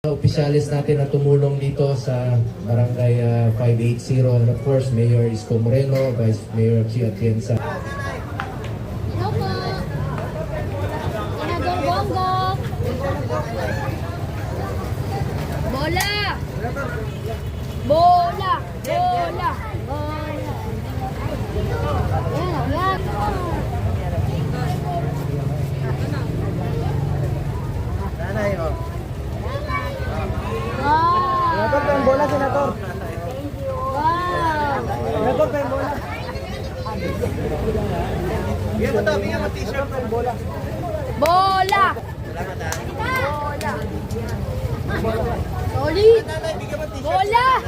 Opisyalis natin na tumulong dito sa Barangay 580, and of course Mayor Isko Moreno, Vice Mayor G. Atienza. Hello po! Senador Bongo! Bola! Bola! Bola! Bola! Yan, yan! Nanay, oh. Wow! Senator, pa yung bola, Senator. Wow! Senator, pa yung bola. Bigyan mo to, bigyan mo t-shirt pa yung bola. Bola! Salamat ha. Bola! Solid! Nanay, bigyan mo t-shirt. Bola!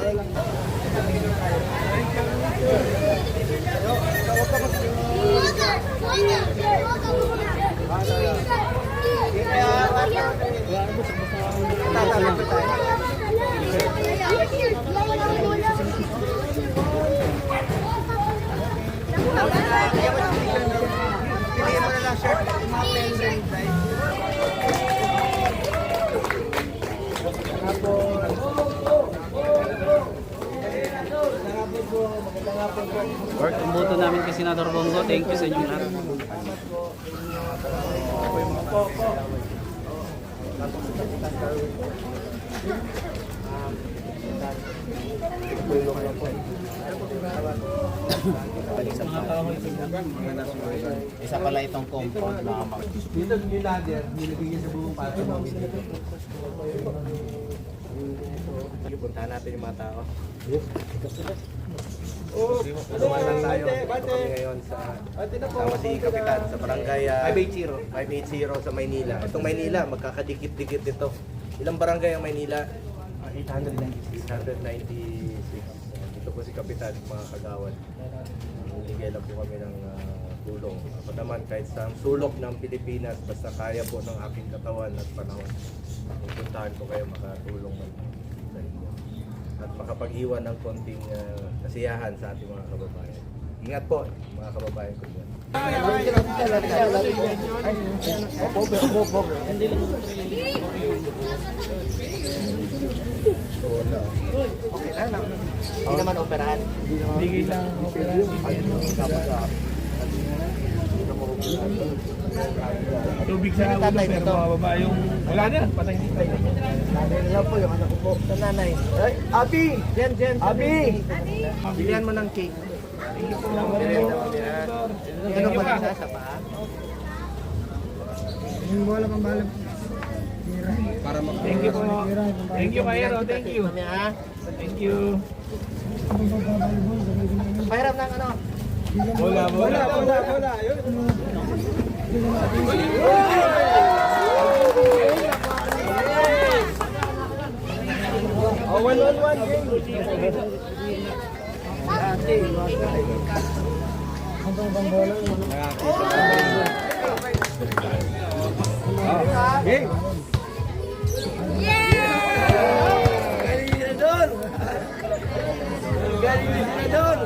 Bigyan mo na lang shirt. Mga pen rin, Work ang boto namin kay Senador Bongo. Thank you sa inyo lahat. Isa pala itong compound mga mag. dito yung ladder, nilagay niya sa buong pato mo. Puntahan natin yung mga tao. Tulungan lang tayo. Kami ngayon sa kasama si Kapitan sa barangay 580 sa Maynila. Itong Maynila, magkakadikit-dikit ito. Ilang barangay ang Maynila? 896. Ito po si Kapitan, mga kagawad. Bigay lang po kami ng tulong. Ako naman kahit sa sulok ng Pilipinas, basta kaya po ng aking katawan at panahon. Pupuntahan ko kayo makatulong man sa inyo. At makapag-iwan ng konting kasiyahan sa ating mga kababayan. Ingat po, mga kababayan ko dyan. Hindi naman operahan. Bigay lang operahan. Tubig sa ulo pero mababa yung... Wala na, patay dito. Nanay na lang po yung anak ko po. Sa nanay. Ay, Abi! Jen, Abi! Bilihan mo ng cake. Ano ba siya sa paa? Yung bola pang balam. Thank you po. Thank you, Kairo. Thank you. Kami ha? Thank you. Pahiram ng ano? Bola. Oh, 1-1-1 game. Game. Galing na doon. Galing na doon.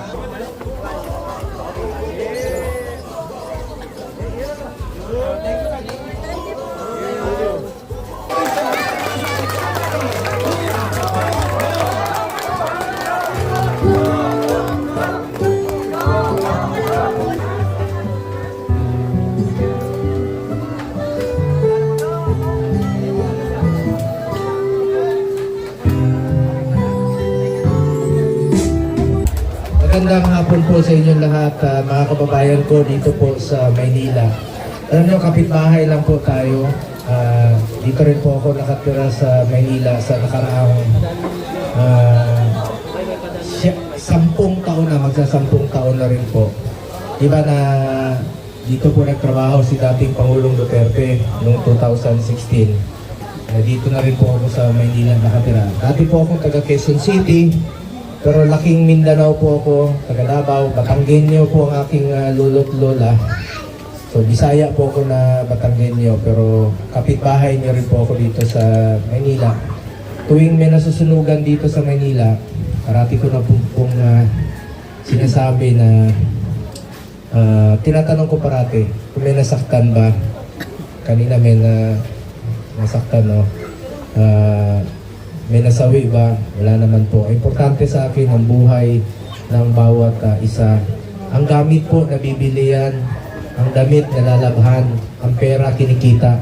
Magandang hapon po sa inyong lahat, mga kababayan ko dito po sa Maynila. Alam nyo, kapitbahay lang po tayo. Dito rin po ako nakatira sa Maynila sa nakaraang 10 taon na, magsa-10 taon na rin po. Diba na dito po nagtrabaho si dating Pangulong Duterte noong 2016. Dito na rin po ako sa Maynila nakatira. Dati po akong taga Quezon City. Pero laking Mindanao po ako, taga Davao, Batanggenyo po ang aking lolo't lola. So Bisaya po ako na Batanggenyo, pero kapitbahay niyo rin po ako dito sa Maynila. Tuwing may nasusunugan dito sa Maynila, parati ko na pong sinasabi na tinatanong ko parati kung may nasaktan ba. Kanina may nasaktan, no? may nasawi ba? Wala naman po. Importante sa akin ang buhay ng bawat isa. Ang gamit po nabibili yan, ang damit nalalabhan, ang pera kinikita.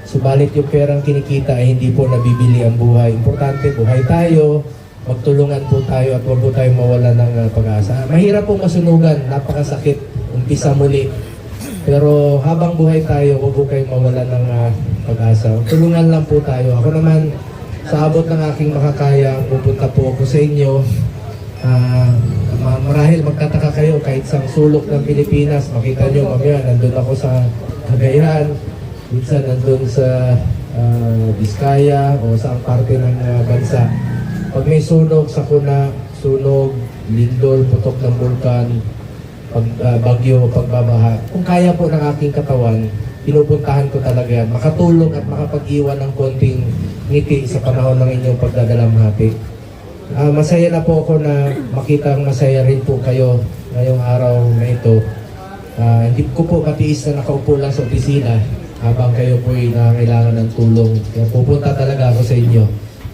Subalit yung perang kinikita ay hindi po nabibili ang buhay. Importante, buhay tayo, magtulungan po tayo at huwag po tayo mawala ng pag-asa. Mahirap po masunugan, napakasakit, umpisa muli. Pero habang buhay tayo, huwag po kayong mawala ng pag-asa. Tulungan lang po tayo. Ako naman, sa abot ng aking makakaya, pupunta po ako sa inyo. Marahil magtataka kayo kahit sa sulok ng Pilipinas, makita nyo mamaya, nandun ako sa Cagayan, minsan nandun sa Vizcaya o sa parte ng bansa. Pag may sunog sa kuna, sunog, lindol, putok ng bulkan, bagyo, pagbabaha, kung kaya po ng aking katawan, pinupuntahan ko talaga yan. Makatulong at makapag-iwan ng konting ngiti sa panahon ng inyong pagdadalamhati. Masaya na po ako na makitang masaya rin po kayo ngayong araw na ito. Hindi ko po matiis na nakaupo lang sa opisina habang kayo po ay nangangailangan ng tulong. Kaya pupunta talaga ako sa inyo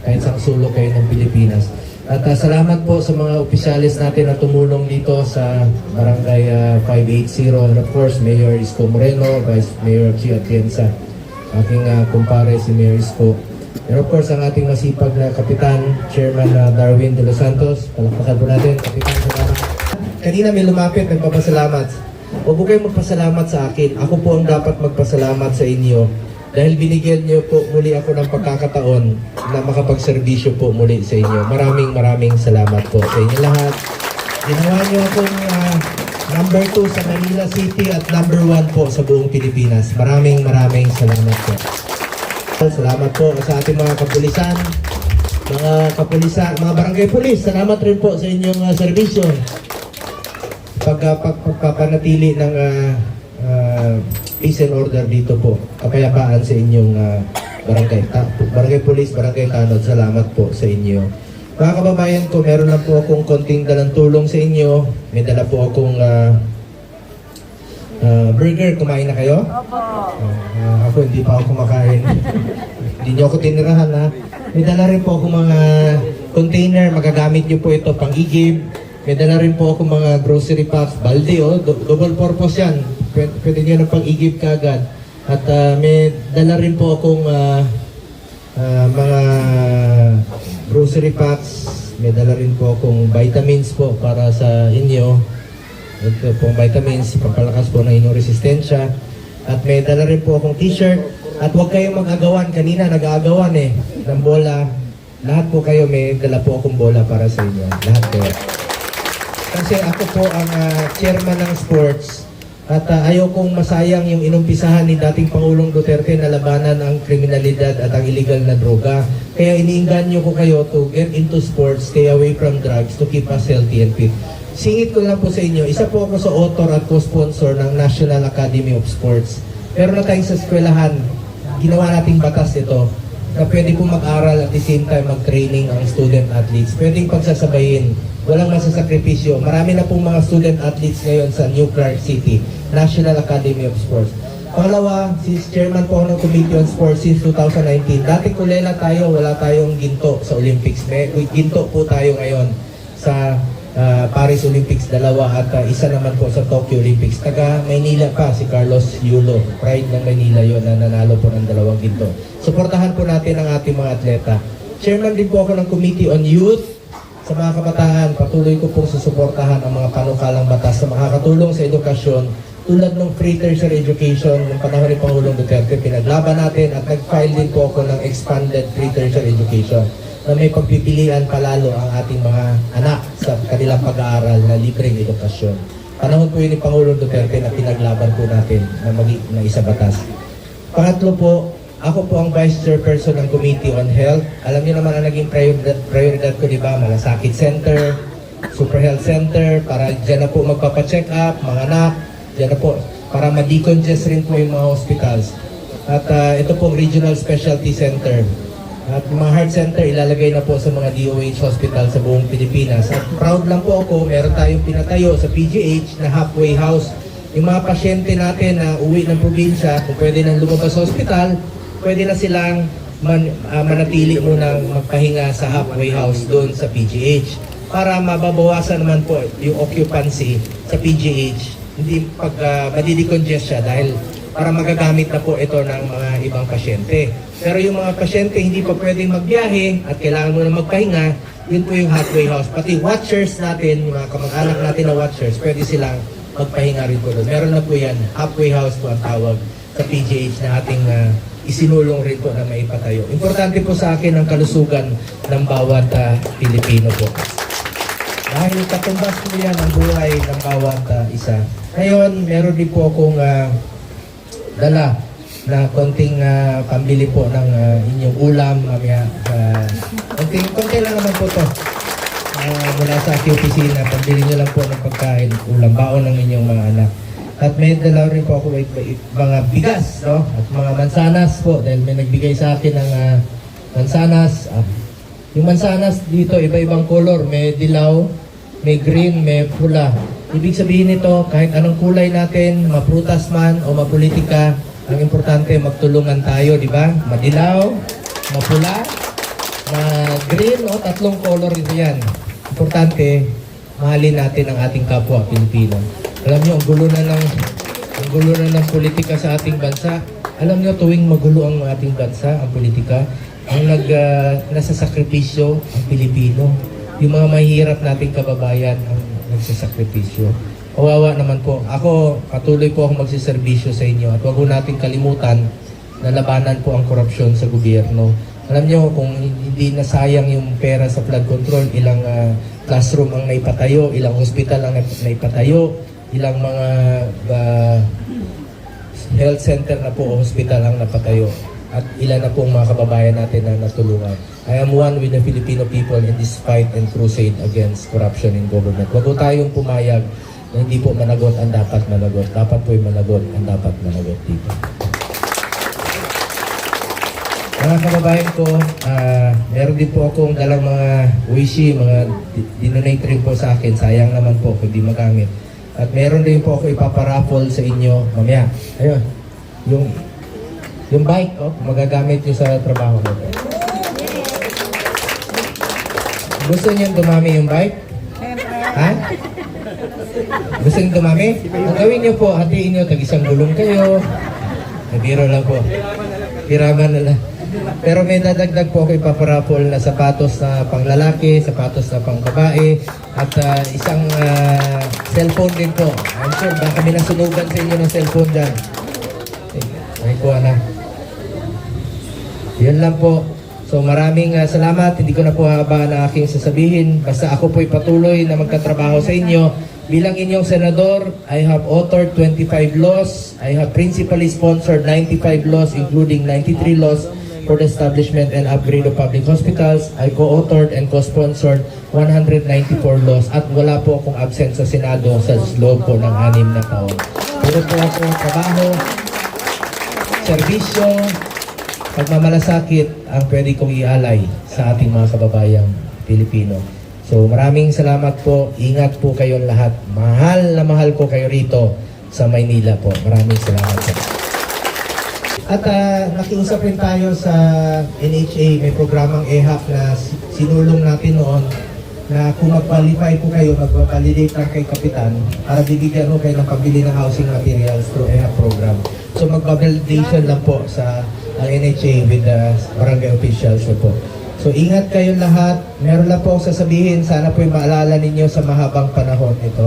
kahit sa sulok kayo ng Pilipinas. At salamat po sa mga opisyalis natin na tumulong dito sa Barangay 580. And of course, Mayor Isko Moreno, Vice Mayor Chi Atienza, aking kumpare si Mayor Isko. And of course, ang ating masipag na Kapitan, Chairman Darwin de los Santos. Palakpakan po natin, Kapitan, salamat. Kanina may lumapit, nagpapasalamat. Huwag po kayong magpasalamat sa akin. Ako po ang dapat magpasalamat sa inyo. Dahil binigyan niyo po muli ako ng pagkakataon na makapagserbisyo po muli sa inyo. Maraming salamat po sa inyo lahat. Ginawa niyo akong number 2 sa Manila City at number 1 po sa buong Pilipinas. Maraming salamat po. Salamat po sa ating mga kapulisan, mga barangay pulis. Salamat rin po sa inyong serbisyo. Pagpapanatili ng peace and order dito po. Kapayapaan sa inyong barangay police, barangay tanod. Salamat po sa inyo. Mga kababayan ko, meron lang po akong konting dalang tulong sa inyo. May dala po akong burger. Kumain na kayo? Ako hindi pa ako kumakain. Hindi niyo ako tinirahan ha. May dala rin po akong mga container. Magagamit niyo po ito pang igib. May dala rin po akong mga grocery packs. Balde double purpose yan. Pwede nyo na pang-igib kagad. At may dala rin po akong mga grocery packs. May dala rin po akong vitamins po para sa inyo. Ito pong vitamins, pampalakas po ng inyong resistensya. At may dala rin po akong t-shirt. At huwag kayong mag-agawan. Kanina nag-aagawan ng bola. Lahat po kayo may dala po akong bola para sa inyo. Lahat po. Kasi ako po ang chairman ng sports. At ayaw kong masayang yung inumpisahan ni dating Pangulong Duterte na labanan ang kriminalidad at ang illegal na droga. Kaya iniinganyo ko kayo to get into sports, stay away from drugs, to keep us healthy and fit. Singit ko lang po sa inyo, isa po ako sa author at co-sponsor ng National Academy of Sports. Pero na tayong sa eskwelahan, ginawa nating batas ito na pwede po mag-aral at the same time mag-training ang student athletes. Pwedeng pagsasabayin, walang masasakripisyo. Marami na pong mga student athletes ngayon sa New Clark City, National Academy of Sports. Pangalawa, since chairman po ako ng Committee on Sports since 2019, dati kulela tayo, wala tayong ginto sa Olympics. May ginto po tayo ngayon sa Paris Olympics, 2 at isa naman po sa Tokyo Olympics. Taga Maynila pa si Carlos Yulo, pride ng Maynila yon na nanalo po ng 2 ginto. Suportahan po natin ang ating mga atleta. Chairman din po ako ng Committee on Youth. Sa mga kabataan, patuloy ko pong susuportahan ang mga panukalang batas na makakatulong sa edukasyon tulad ng free tertiary education ng panahon ni Pangulong Duterte. Pinaglaban natin at nag-file din po ako ng expanded free tertiary education na may pagpipilian palalo ang ating mga anak sa kanilang pag-aaral na libreng edukasyon. Panahon po yun ni Pangulong Duterte na pinaglaban po natin na isa batas. Pangatlo po, ako po ang Vice Chairperson ng Committee on Health. Alam niyo naman ang naging prioridad ko, di ba? Malasakit Center, Super Health Center, para dyan na po magpapacheck up, mga anak, dyan na po, para ma-decongest rin po yung mga hospitals. At ito pong Regional Specialty Center. At mga heart center, ilalagay na po sa mga DOH hospital sa buong Pilipinas. At proud lang po ako, meron tayong pinatayo sa PGH na halfway house. Yung mga pasyente natin na uwi ng probinsya, kung pwede nang lumabas sa hospital, pwede na silang manatili munang magpahinga sa halfway house doon sa PGH para mababawasan naman po yung occupancy sa PGH, hindi pag madidecongest siya dahil para magagamit na po ito ng mga ibang pasyente. Pero yung mga pasyente hindi pa pwedeng magbiyahe at kailangan mo na magpahinga, yun po yung halfway house. Pati watchers natin, yung mga kamag-anak natin na watchers, pwede silang magpahinga rin po doon. Meron na po yan, halfway house po ang tawag sa PGH na ating isinulong rin po na maipatayo. Importante po sa akin ang kalusugan ng bawat Pilipino po. Dahil katumbas po yan ang buhay ng bawat isa. Ngayon, meron din po akong dala na konting pambili po ng inyong ulam. Mamaya, konti lang naman po to. Mula sa aking opisina, pambili nyo lang po ng pagkain, ulam, baon ng inyong mga anak. At may dala rin po ako mga bigas, no? At mga mansanas po, dahil may nagbigay sa akin ng mansanas. Yung mansanas dito, iba-ibang color. May dilaw, may green, may pula. Ibig sabihin nito, kahit anong kulay natin, maprutas man o mapolitika, ang importante magtulungan tayo, di ba? Madilaw, mapula, na green, o tatlong color ito yan. Importante, mahalin natin ang ating kapwa Pilipino. Alam niyo, ang gulo na ng politika sa ating bansa. Alam niyo, tuwing magulo ang ating bansa, ang politika, ang nasasakripisyo ang Pilipino. Yung mga mahihirap nating kababayan ang nagsasakripisyo. Kawawa naman po. Ako, patuloy po akong magsiservisyo sa inyo at wag po nating kalimutan na labanan po ang korupsyon sa gobyerno. Alam niyo, kung hindi nasayang yung pera sa flood control, ilang classroom ang naipatayo, ilang hospital ang naipatayo, ilang mga health center na po o hospital ang napatayo. At ilan na po ang mga kababayan natin na natulungan. I am one with the Filipino people in this fight and crusade against corruption in government. Huwag po tayong pumayag na hindi po managot ang dapat managot. Dapat po yung managot ang dapat managot dito. Mga kababayan ko, meron din po akong dalang mga wishi, mga dinonate rin po sa akin. Sayang naman po kung di magamit. At meron din po ako ipaparaffle sa inyo mamaya. Ayun, yung bike, magagamit nyo sa trabaho mo. Gusto niyo dumami yung bike? Ha? Gusto niyo dumami? Ang gawin niyo po, hatiin niyo, tag-isang gulong kayo. Nabiro lang po. Hiraman na lang. Pero may dadagdag po ako ipaparapol na sapatos na panglalaki, sapatos na pangbabae, at isang cellphone din po. I'm sure baka may nasunugan sa inyo ng cellphone dyan. Ay po, na. Yan lang po. So maraming salamat. Hindi ko na po habaan ang aking sasabihin. Basta ako po'y patuloy na magkatrabaho sa inyo. Bilang inyong senador, I have authored 25 laws. I have principally sponsored 95 laws, including 93 laws for the establishment and upgrade of public hospitals. I co-authored and co-sponsored 194 laws. At wala po akong absent sa Senado sa loob po ng 6 na taon. Puro po ako trabaho, serbisyo, pagmamalasakit ang pwede kong ialay sa ating mga kababayang Pilipino. So maraming salamat po. Ingat po kayong lahat. Mahal na mahal ko kayo rito sa Maynila po. Maraming salamat po. At nakiusap rin tayo sa NHA. May programang EHAC na sinulong natin noon na kung mag-qualify po kayo, mag-validate lang kay Kapitan para bibigyan mo kayo ng pambili ng housing materials through EHAC program. So mag-validation lang po sa NHA with the barangay officials po. So ingat kayo lahat. Meron lang po akong sasabihin. Sana po maalala ninyo sa mahabang panahon ito.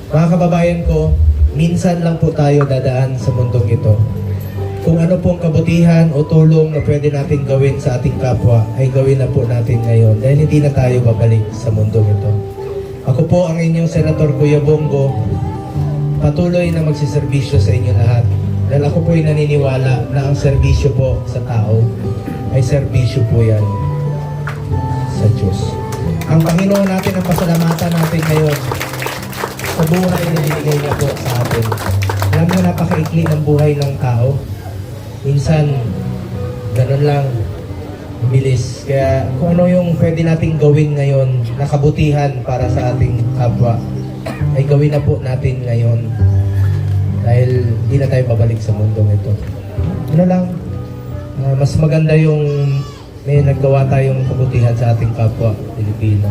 Mga kababayan ko, minsan lang po tayo dadaan sa mundong ito. Kung ano pong kabutihan o tulong na pwede natin gawin sa ating kapwa, ay gawin na po natin ngayon dahil hindi na tayo babalik sa mundong ito. Ako po ang inyong Senator Kuya Bongo, patuloy na magsiservisyo sa inyo lahat. Dahil ako po'y naniniwala na ang serbisyo po sa tao ay serbisyo po yan sa Diyos. Ang Panginoon natin ang pasalamatan natin ngayon sa buhay na binigay niya po sa atin. Alam niyo, napakaikli ng buhay ng tao. Minsan, ganun lang, bilis. Kaya kung ano yung pwede nating gawin ngayon na kabutihan para sa ating kapwa, ay gawin na po natin ngayon. Dahil hindi na tayo babalik sa mundong ito. Ano lang, Mas maganda yung may naggawa tayong kabutihan sa ating kapwa Pilipino.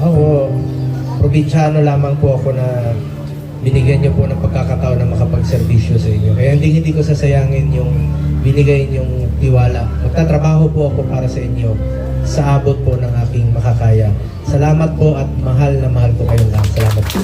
Ako, probinsyano lamang po ako na binigyan niyo po ng pagkakataon na makapagserbisyo sa inyo. Kaya hindi ko sasayangin yung binigay niyong tiwala. Magtatrabaho po ako para sa inyo sa abot po ng aking makakaya. Salamat po at mahal na mahal ko kayong lahat. Salamat po.